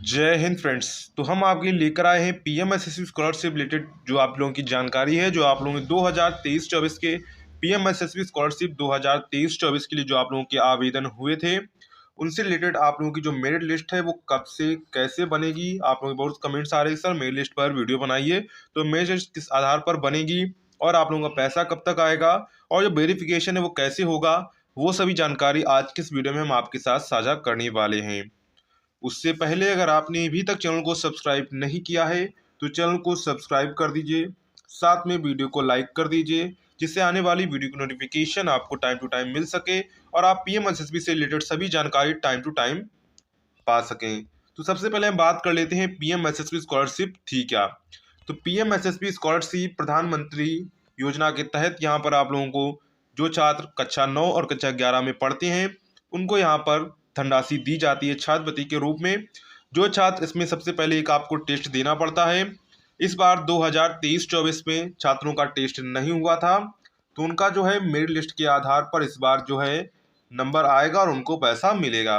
जय हिंद फ्रेंड्स। तो हम आपके लिए लेकर आए हैं पीएमएसएसबी स्कॉलरशिप रिलेटेड जो आप लोगों की जानकारी है, जो आप लोगों के 2023-24 के पीएमएसएसबी स्कॉलरशिप 2023-24 के लिए जो आप लोगों के आवेदन हुए थे, उनसे रिलेटेड आप लोगों की जो मेरिट लिस्ट है वो कब से कैसे बनेगी। आप लोगों के बहुत कमेंट्स आ रहे हैं सर मेरिट लिस्ट पर वीडियो बनाइए, तो मेरिट लिस्ट किस आधार पर बनेगी और आप लोगों का पैसा कब तक आएगा और जो वेरिफिकेशन है वो कैसे होगा, वो सभी जानकारी आज के इस वीडियो में हम आपके साथ साझा करने वाले हैं। उससे पहले अगर आपने अभी तक चैनल को सब्सक्राइब नहीं किया है तो चैनल को सब्सक्राइब कर दीजिए, साथ में वीडियो को लाइक कर दीजिए, जिससे आने वाली वीडियो की नोटिफिकेशन आपको टाइम टू टाइम मिल सके और आप पीएमएसएसबी से रिलेटेड सभी जानकारी टाइम टू टाइम पा सकें। तो सबसे पहले हम बात कर लेते हैं पीएमएसएसबी स्कॉलरशिप थी क्या। तो पीएमएसएसबी स्कॉलरशिप प्रधानमंत्री योजना के तहत यहाँ पर आप लोगों को जो छात्र कक्षा 9 और कक्षा 11 में पढ़ते हैं उनको यहाँ पर धनराशि दी जाती है छात्रवृत्ति के रूप में। जो छात्र इसमें सबसे पहले एक आपको टेस्ट देना पड़ता है। इस बार 2023-24 में छात्रों का टेस्ट नहीं हुआ था, तो उनका जो है मेरिट लिस्ट के आधार पर इस बार जो है नंबर आएगा और उनको पैसा मिलेगा।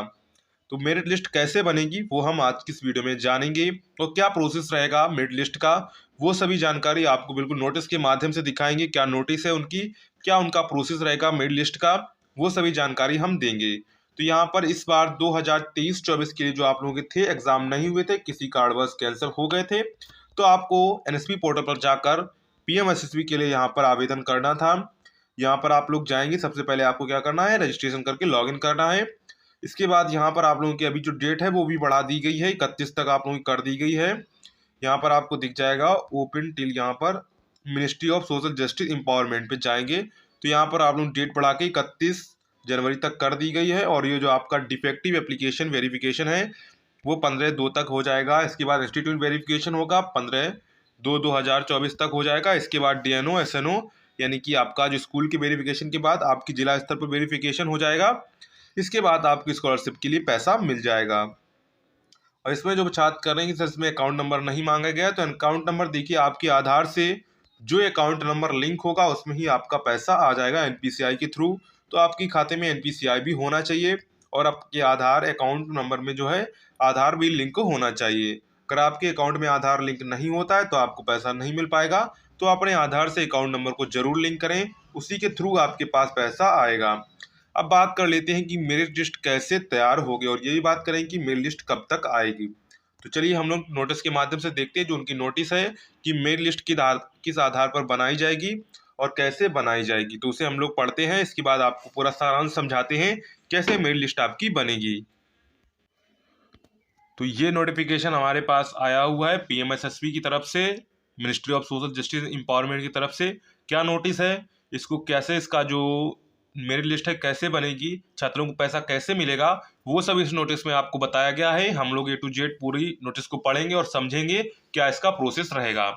तो मेरिट लिस्ट कैसे बनेगी वो हम आज की इस वीडियो में जानेंगे, और क्या प्रोसेस रहेगा मेरिट लिस्ट का वो सभी जानकारी आपको बिल्कुल नोटिस के माध्यम से दिखाएंगे। क्या नोटिस है उनकी, क्या उनका प्रोसेस रहेगा मेरिट लिस्ट का, वो सभी जानकारी हम देंगे। तो यहाँ पर इस बार 2023-24 के लिए जो आप लोगों के थे एग्जाम नहीं हुए थे, किसी कारणवश कैंसिल हो गए थे, तो आपको एनएसपी पोर्टल पर जाकर पीएमएसएसबी के लिए यहाँ पर आवेदन करना था। यहाँ पर आप लोग जाएंगे, सबसे पहले आपको क्या करना है, रजिस्ट्रेशन करके लॉगिन करना है। इसके बाद यहाँ पर आप लोगों की अभी जो डेट है वो भी बढ़ा दी गई है, 31 तक आप लोगों की कर दी गई है। यहाँ पर आपको दिख जाएगा ओपन टिल, यहाँ पर ministry of social justice empowerment पे जाएंगे तो यहाँ पर आप लोग डेट बढ़ा के 31 जनवरी तक कर दी गई है। और ये जो आपका डिफेक्टिव एप्लीकेशन वेरिफिकेशन है वो 15/2 तक हो जाएगा। इसके बाद इंस्टीट्यूट वेरिफिकेशन होगा 15/2/2024 तक हो जाएगा। इसके बाद डीएनओ एसएनओ यानी कि आपका जो स्कूल के वेरिफिकेशन के बाद आपकी जिला स्तर पर वेरिफिकेशन हो जाएगा। इसके बाद आपकी स्कॉलरशिप के लिए पैसा मिल जाएगा। और इसमें जो छात्र कर रहे हैं सर इसमें अकाउंट नंबर नहीं मांगा गया, तो अकाउंट नंबर देखिए आपके आधार से जो अकाउंट नंबर लिंक होगा उसमें ही आपका पैसा आ जाएगा एनपीसीआई के थ्रू। तो आपके खाते में एनपीसीआई भी होना चाहिए और आपके आधार अकाउंट नंबर में जो है आधार भी लिंक होना चाहिए। अगर आपके अकाउंट में आधार लिंक नहीं होता है तो आपको पैसा नहीं मिल पाएगा। तो अपने आधार से अकाउंट नंबर को जरूर लिंक करें, उसी के थ्रू आपके पास पैसा आएगा। अब बात कर लेते हैं कि मेरिट लिस्ट कैसे तैयार होगी और ये भी बात करें कि मेरिट लिस्ट कब तक आएगी। तो चलिए हम लोग नोटिस के माध्यम से देखते हैं जो उनकी नोटिस है कि मेरिट लिस्ट किस आधार पर बनाई जाएगी और कैसे बनाई जाएगी, तो उसे हम लोग पढ़ते हैं। इसके बाद आपको पूरा सारांश समझाते हैं कैसे मेरिट लिस्ट आपकी बनेगी। तो ये नोटिफिकेशन हमारे पास आया हुआ है पीएमएसएसबी की तरफ से, ministry of social justice empowerment की तरफ से। क्या नोटिस है, इसको कैसे, इसका जो मेरिट लिस्ट है कैसे बनेगी, छात्रों को पैसा कैसे मिलेगा, वो सब इस नोटिस में आपको बताया गया है। हम लोग A to Z पूरी नोटिस को पढ़ेंगे और समझेंगे क्या इसका प्रोसेस रहेगा।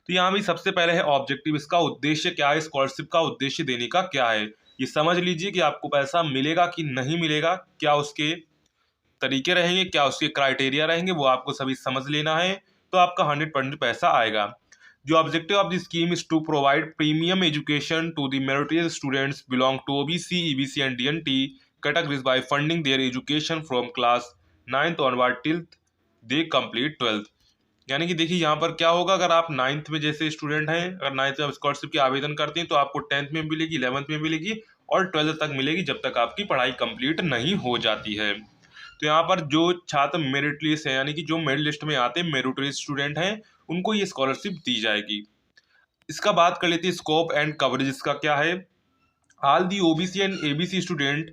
तो यहाँ भी सबसे पहले है ऑब्जेक्टिव, इसका उद्देश्य क्या है, स्कॉलरशिप का उद्देश्य देने का क्या है, ये समझ लीजिए कि आपको पैसा मिलेगा कि नहीं मिलेगा, क्या उसके तरीके रहेंगे, क्या उसके क्राइटेरिया रहेंगे, वो आपको सभी समझ लेना है। तो आपका 100% पैसा आएगा। The objective of the scheme is to provide premium education to the meritorious students belong to OBC, EBC and DNT categories by funding their education from class 9th onward till they complete 12th। यानी कि देखिए यहाँ पर क्या होगा, अगर आप 9th में जैसे स्टूडेंट हैं, अगर 9th में स्कॉलरशिप के आवेदन करते हैं तो आपको 10th में मिलेगी, 11th में मिलेगी और 12th तक मिलेगी, जब तक आपकी पढ़ाई कंप्लीट नहीं हो जाती है। तो यहाँ पर जो छात्र मेरिट लिस्ट है यानी कि जो मेरिट लिस्ट में आते हैं मेरिटोरियस स्टूडेंट हैं उनको ये स्कॉलरशिप दी जाएगी। इसका बात कर लेते हैं स्कोप एंड कवरेज इसका क्या है। All the OBC and ABC student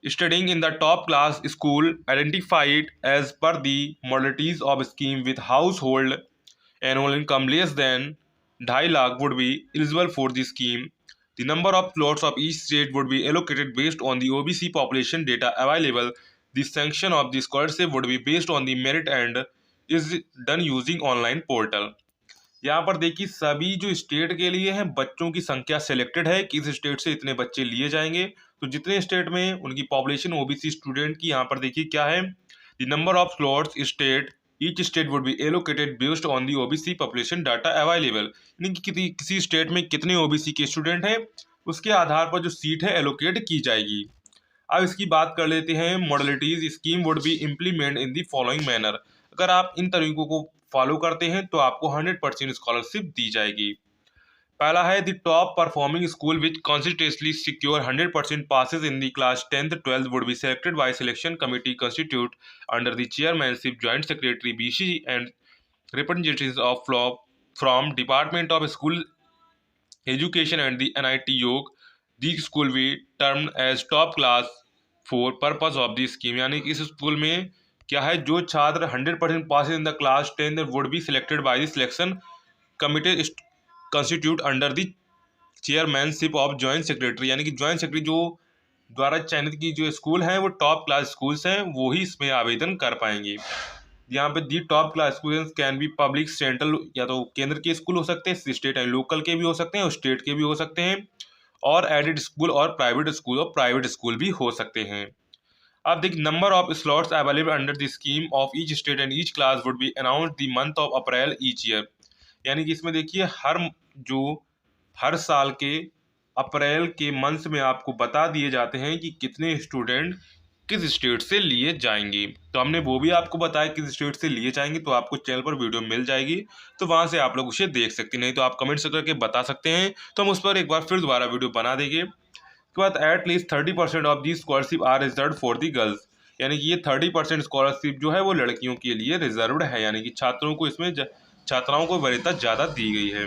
studying in the top class school identified as per the modalities of scheme with household annual income less than 2.5 lakh would be eligible for the scheme. The number of slots of each state would be allocated based on the OBC population data available. The sanction of the scholarship would be based on the merit and is done using online portal. यहाँ पर देखिए सभी जो state के लिए हैं बच्चों की संख्या सिलेक्टेड है कि इस स्टेट से इतने बच्चे लिए जाएंगे। तो जितने स्टेट में उनकी पॉपुलेशन ओबीसी स्टूडेंट की यहाँ पर देखिए क्या है, the number of slots state each state would be allocated based on the OBC population data available. यानी कि किसी स्टेट में कितने ओबीसी के स्टूडेंट हैं उसके आधार पर जो सीट है एलोकेट की जाएगी। अब इसकी बात कर लेते हैं modalities. Scheme would be implement in the following manner. अगर आप इन तरीकों को फॉलो करते हैं तो आपको 100% स्कॉलरशिप दी जाएगी। पहला है the top performing school which consistently secure 100% passes in the class 10th 12th would be selected bye selection committee constitute under the chairmanship joint secretary BC and representatives of from Department of School Education and the NIT York. These school be termed as top class for purpose of the scheme। यानी कि इस school में क्या है, जो छात्र 100% pass in the class 10 would be selected by the selection committee constitute under the chairmanship of joint secretary. यानी कि जॉइंट सेक्रेटरी जो द्वारा चयनित की जो स्कूल हैं वो टॉप क्लास स्कूल्स हैं, वो ही इसमें आवेदन कर पाएंगे। यहाँ पे दी top class schools can be public central, या तो केंद्र के स्कूल हो सकते हैं, स्टेट एंड लोकल के भी हो सकते हैं और स्टेट के भी हो सकते हैं, और एडेड स्कूल और प्राइवेट स्कूल भी हो सकते हैं। अब देखिए number of slots available under the scheme of each state and each class would be announce the month of April each year. यानी कि इसमें देखिए हर साल के अप्रैल के मंथ में आपको बता दिए जाते हैं कि कितने स्टूडेंट किस स्टेट से लिए जाएंगे। तो हमने वो भी आपको बताया किस स्टेट से लिए जाएंगे, तो आपको चैनल पर वीडियो मिल जाएगी, तो वहां से आप लोग उसे देख सकते हैं। नहीं तो आप कमेंट्स करके बता सकते हैं, तो हम उस पर एक बार फिर दोबारा वीडियो बना देंगे। उसके बाद at least 30% of the scholarship are reserve for the girls. यानी कि ये 30% स्कॉलरशिप जो है वो लड़कियों के लिए रिजर्व्ड है, यानी कि छात्रों को इसमें छात्राओं को वरीयता ज़्यादा दी गई है।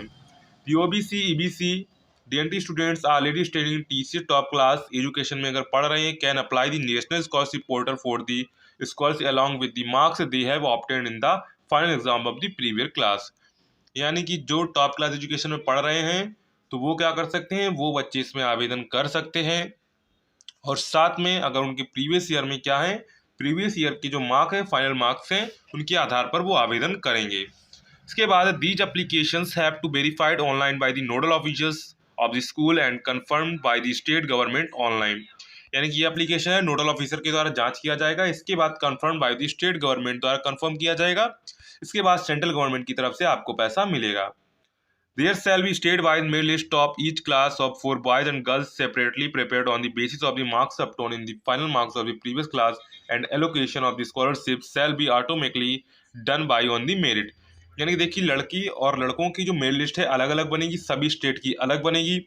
OBC EBC DNT students already studying TC top class education में अगर पढ़ रहे हैं can apply the national scholarship portal for the scholarship along with the marks they have obtained in the final exam of the previous class. यानी कि जो top class education में पढ़ रहे हैं तो वो क्या कर सकते हैं, वो बच्चे इसमें आवेदन कर सकते हैं, और साथ में अगर उनके प्रीवियस ईयर में क्या है, प्रीवियस ईयर के जो मार्क है, फाइनल मार्क्स हैं, उनके आधार पर वो आवेदन करेंगे। इसके बाद these applications have to verified online by the nodal officers of the school and confirmed by the state government online. यानी कि ये एप्लीकेशन है नोडल ऑफिसर के द्वारा जांच किया जाएगा, इसके बाद confirm bye the state government द्वारा कंफर्म किया जाएगा, इसके बाद सेंट्रल गवर्नमेंट की तरफ से आपको पैसा मिलेगा। There shall be state-wise merit list of each class of for boys and girls separately prepared on the basis of the marks obtained in the final marks of the previous class, and allocation of the scholarship shall be automatically done by on the merit। यानी कि देखिए लड़की और लड़कों की जो merit list है अलग अलग बनेगी, सभी स्टेट की अलग बनेगी,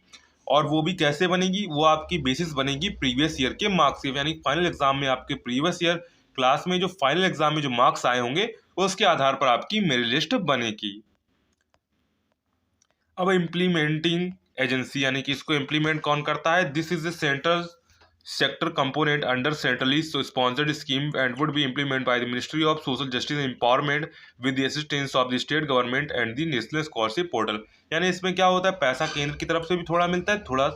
और वो भी कैसे बनेगी, वो आपकी बेसिस बनेगी प्रीवियस ईयर के मार्क्स के। यानी फाइनल एग्जाम में आपके प्रीवियस ईयर क्लास में जो फाइनल एग्जाम में जो मार्क्स आए होंगे उसके आधार पर आपकी मेरिट लिस्ट बनेगी। अब इम्प्लीमेंटिंग एजेंसी, यानी कि इसको इम्प्लीमेंट कौन करता है, this is the central sector component under centrally sponsored scheme and would be implement by the ministry of social justice empowerment with the assistance of the state government and the national scholarship portal. यानी इसमें क्या होता है, पैसा केंद्र की तरफ से भी थोड़ा मिलता है, थोड़ा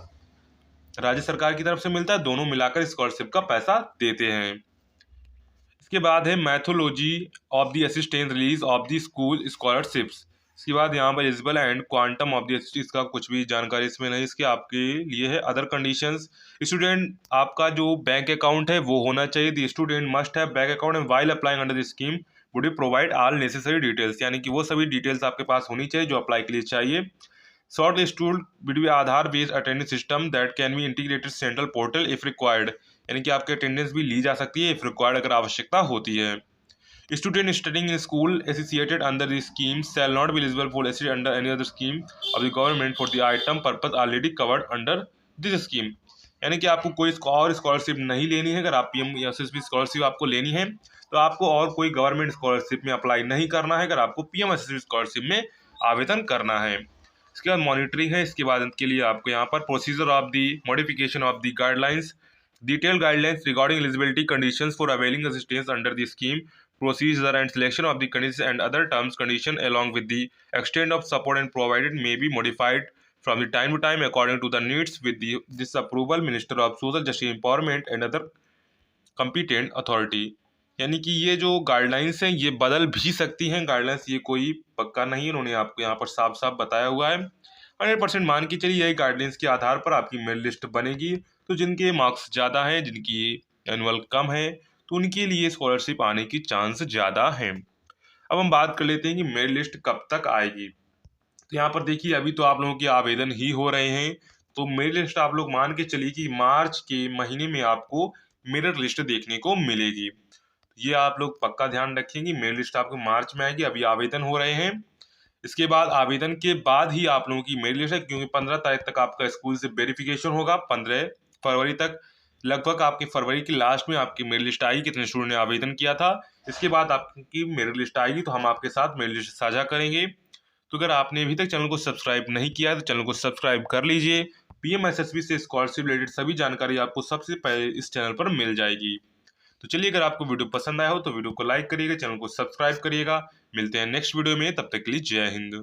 राज्य सरकार की तरफ से मिलता है, दोनों मिलाकर स्कॉलरशिप का पैसा देते हैं। इसके बाद है methodology of the assistance release of the school scholarships. इसके बाद यहाँ पर eligible and quantum of the इसका कुछ भी जानकारी इसमें नहीं, इसके आपके लिए है अदर कंडीशंस। स्टूडेंट आपका जो बैंक अकाउंट है वो होना चाहिए, the student must have bank account and while applying under the scheme would provide all necessary details. यानी कि वो सभी डिटेल्स आपके पास होनी चाहिए जो अप्लाई के लिए चाहिए। शॉर्ट लिस्टूल would be Aadhaar based attendance system that can be integrated central portal if required. यानी कि आपकी अटेंडेंस भी ली जा सकती है इफ रिक्वायर्ड, अगर आवश्यकता होती है। Student studying in school associated under the scheme shall not be eligible for assist under any other scheme of the government for the item purpose already covered under this scheme। यानी कि आपको कोई और scholarship नहीं लेनी है। अगर आप पीएम या एसएसबी स्कॉलरशिप आपको लेनी है तो आपको और कोई गवर्नमेंट स्कॉलरशिप में अप्लाई नहीं करना है, अगर आपको पीएम एसएसबी स्कॉलरशिप में आवेदन करना है। इसके बाद मॉनिटरिंग है, इसके बाद के लिए आपको यहाँ पर procedure of the modification of the guidelines, detail guidelines regarding eligibility conditions for availing assistance under the scheme, procedure and selection of the conditions and other terms condition along with the extent of support and provided may be modified from the time to time according to the needs with this approval minister of social justice empowerment and other competent authority। यानी कि ये जो guidelines हैं ये बदल भी सकती हैं, गाइडलाइंस ये कोई पक्का नहीं है, उन्होंने आपको यहाँ पर साफ साफ बताया हुआ है। 100% मान के चलिए यही गाइडलाइंस के आधार पर आपकी मेरिट लिस्ट बनेगी, तो जिनके मार्क्स ज़्यादा हैं, जिनकी एनुअल कम है, तो उनके लिए स्कॉलरशिप आने की चांस ज़्यादा है। अब हम बात कर लेते हैं कि मेरिट लिस्ट कब तक आएगी। तो यहाँ पर देखिए अभी तो आप लोगों के आवेदन ही हो रहे हैं, तो मेरिट लिस्ट आप लोग मान के चलिए कि मार्च के महीने में आपको मेरिट लिस्ट देखने को मिलेगी। ये आप लोग पक्का ध्यान रखेंगे, मेरिट लिस्ट आपको मार्च में आएगी। अभी आवेदन हो रहे हैं, इसके बाद आवेदन के बाद ही आप लोगों की मेरिट लिस्ट है, क्योंकि 15 तारीख तक आपका स्कूल से वेरिफिकेशन होगा। 15 फरवरी तक, लगभग आपकी फरवरी की लास्ट में आपकी मेरिट लिस्ट आएगी, कितने स्टूडेंट ने आवेदन किया था। इसके बाद आपकी मेरिट लिस्ट आएगी तो हम आपके साथ मेरिट लिस्ट साझा करेंगे। तो अगर आपने अभी तक चैनल को सब्सक्राइब नहीं किया है तो चैनल को सब्सक्राइब कर लीजिए। पीएमएसएसबी से स्कॉलरशिप रिलेटेड सभी जानकारी आपको सबसे पहले इस चैनल पर मिल जाएगी। तो चलिए, अगर आपको वीडियो पसंद आया हो तो वीडियो को लाइक करिएगा, चैनल को सब्सक्राइब करिएगा। मिलते हैं नेक्स्ट वीडियो में, तब तक के लिए जय हिंद।